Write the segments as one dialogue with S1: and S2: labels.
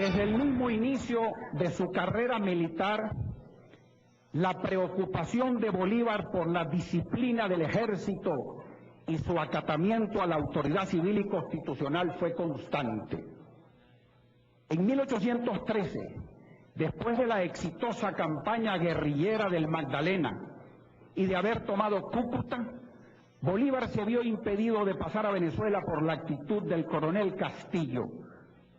S1: Desde el mismo inicio de su carrera militar, la preocupación de Bolívar por la disciplina del ejército y su acatamiento a la autoridad civil y constitucional fue constante. En 1813, después de la exitosa campaña guerrillera del Magdalena y de haber tomado Cúcuta, Bolívar se vio impedido de pasar a Venezuela por la actitud del coronel Castillo,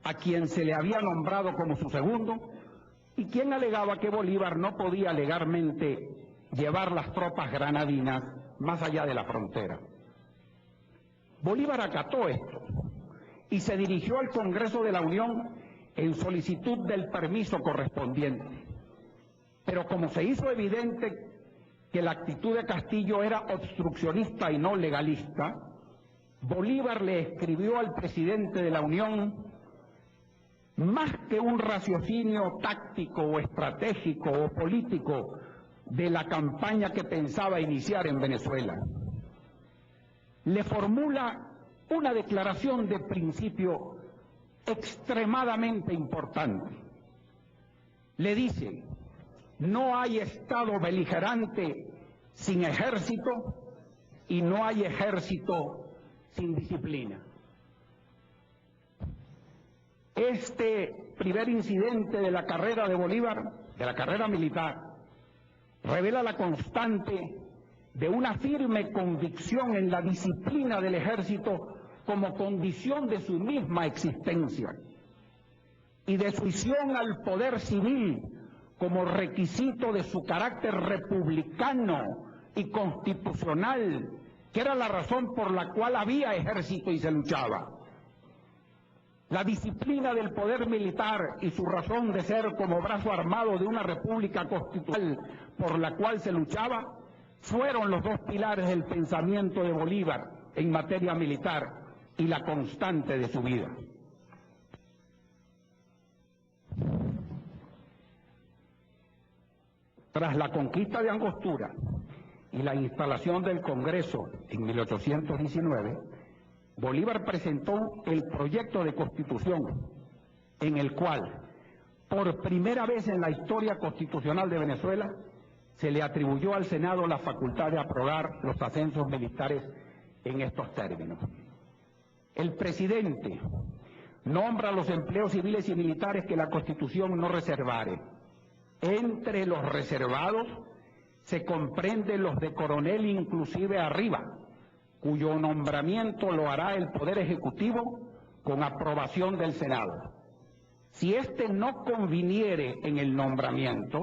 S1: a quien se le había nombrado como su segundo, y quien alegaba que Bolívar no podía legalmente llevar las tropas granadinas más allá de la frontera. Bolívar acató esto y se dirigió al Congreso de la Unión en solicitud del permiso correspondiente. Pero como se hizo evidente que la actitud de Castillo era obstruccionista y no legalista, Bolívar le escribió al presidente de la Unión: más que un raciocinio táctico o estratégico o político de la campaña que pensaba iniciar en Venezuela, le formula una declaración de principio extremadamente importante. Le dice: no hay Estado beligerante sin ejército y no hay ejército sin disciplina. Este primer incidente de la carrera de Bolívar, de la carrera militar, revela la constante de una firme convicción en la disciplina del ejército como condición de su misma existencia y de su visión al poder civil como requisito de su carácter republicano y constitucional, que era la razón por la cual había ejército y se luchaba. La disciplina del poder militar y su razón de ser como brazo armado de una república constitucional por la cual se luchaba fueron los dos pilares del pensamiento de Bolívar en materia militar y la constante de su vida. Tras la conquista de Angostura y la instalación del Congreso en 1819, Bolívar presentó el proyecto de Constitución, en el cual, por primera vez en la historia constitucional de Venezuela, se le atribuyó al Senado la facultad de aprobar los ascensos militares en estos términos. El presidente nombra los empleos civiles y militares que la Constitución no reservare. Entre los reservados se comprenden los de coronel inclusive arriba, cuyo nombramiento lo hará el Poder Ejecutivo con aprobación del Senado. Si éste no conviniere en el nombramiento,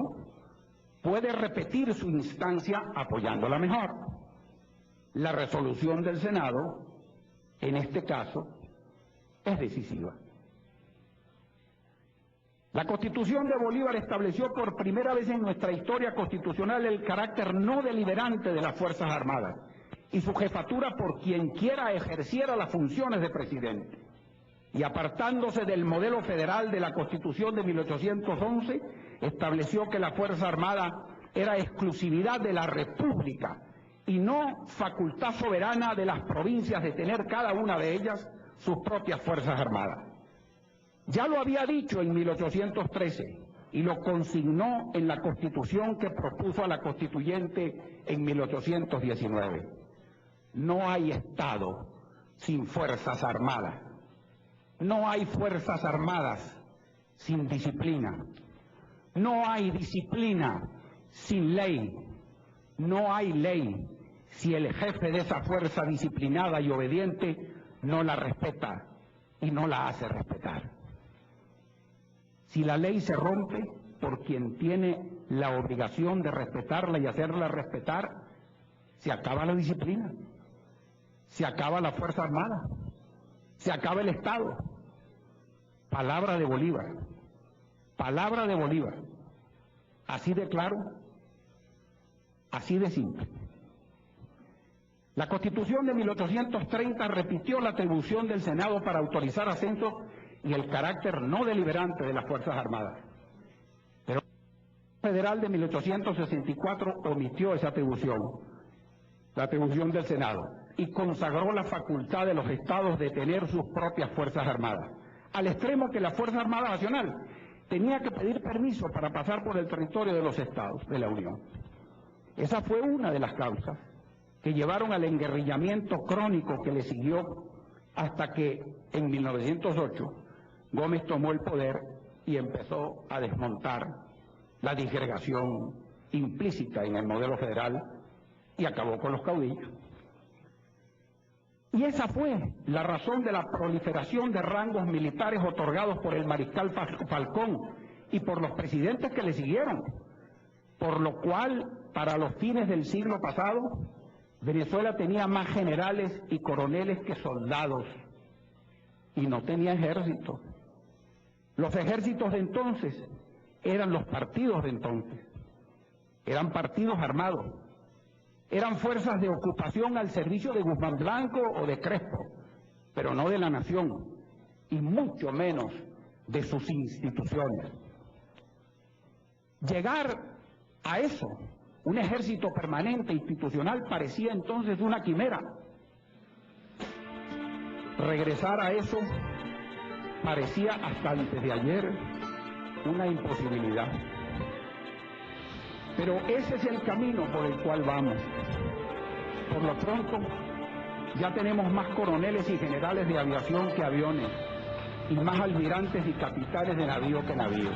S1: puede repetir su instancia apoyándola mejor. La resolución del Senado, en este caso, es decisiva. La Constitución de Bolívar estableció por primera vez en nuestra historia constitucional el carácter no deliberante de las Fuerzas Armadas y su jefatura por quien quiera ejerciera las funciones de presidente. Y apartándose del modelo federal de la Constitución de 1811, estableció que la Fuerza Armada era exclusividad de la República y no facultad soberana de las provincias de tener cada una de ellas sus propias Fuerzas Armadas. Ya lo había dicho en 1813 y lo consignó en la Constitución que propuso a la Constituyente en 1819. No hay Estado sin Fuerzas Armadas. No hay Fuerzas Armadas sin disciplina. No hay disciplina sin ley. No hay ley si el jefe de esa fuerza disciplinada y obediente no la respeta y no la hace respetar. Si la ley se rompe por quien tiene la obligación de respetarla y hacerla respetar, se acaba la disciplina, se acaba la Fuerza Armada, se acaba el Estado. Palabra de Bolívar, palabra de Bolívar, así de claro, así de simple. La Constitución de 1830 repitió la atribución del Senado para autorizar ascensos y el carácter no deliberante de las Fuerzas Armadas. Pero la Federal de 1864 omitió esa atribución, la atribución del Senado, y consagró la facultad de los estados de tener sus propias Fuerzas Armadas, al extremo que la Fuerza Armada Nacional tenía que pedir permiso para pasar por el territorio de los estados de la Unión. Esa fue una de las causas que llevaron al enguerrillamiento crónico que le siguió hasta que en 1908 Gómez tomó el poder y empezó a desmontar la disgregación implícita en el modelo federal y acabó con los caudillos. Y esa fue la razón de la proliferación de rangos militares otorgados por el mariscal Falcón y por los presidentes que le siguieron, por lo cual, para los fines del siglo pasado, Venezuela tenía más generales y coroneles que soldados, y no tenía ejército. Los ejércitos de entonces eran los partidos de entonces, eran partidos armados, eran fuerzas de ocupación al servicio de Guzmán Blanco o de Crespo, pero no de la nación, y mucho menos de sus instituciones. Llegar a eso, un ejército permanente institucional, parecía entonces una quimera. Regresar a eso parecía hasta antes de ayer una imposibilidad. Pero ese es el camino por el cual vamos. Por lo pronto, ya tenemos más coroneles y generales de aviación que aviones, y más almirantes y capitanes de navío que navíos.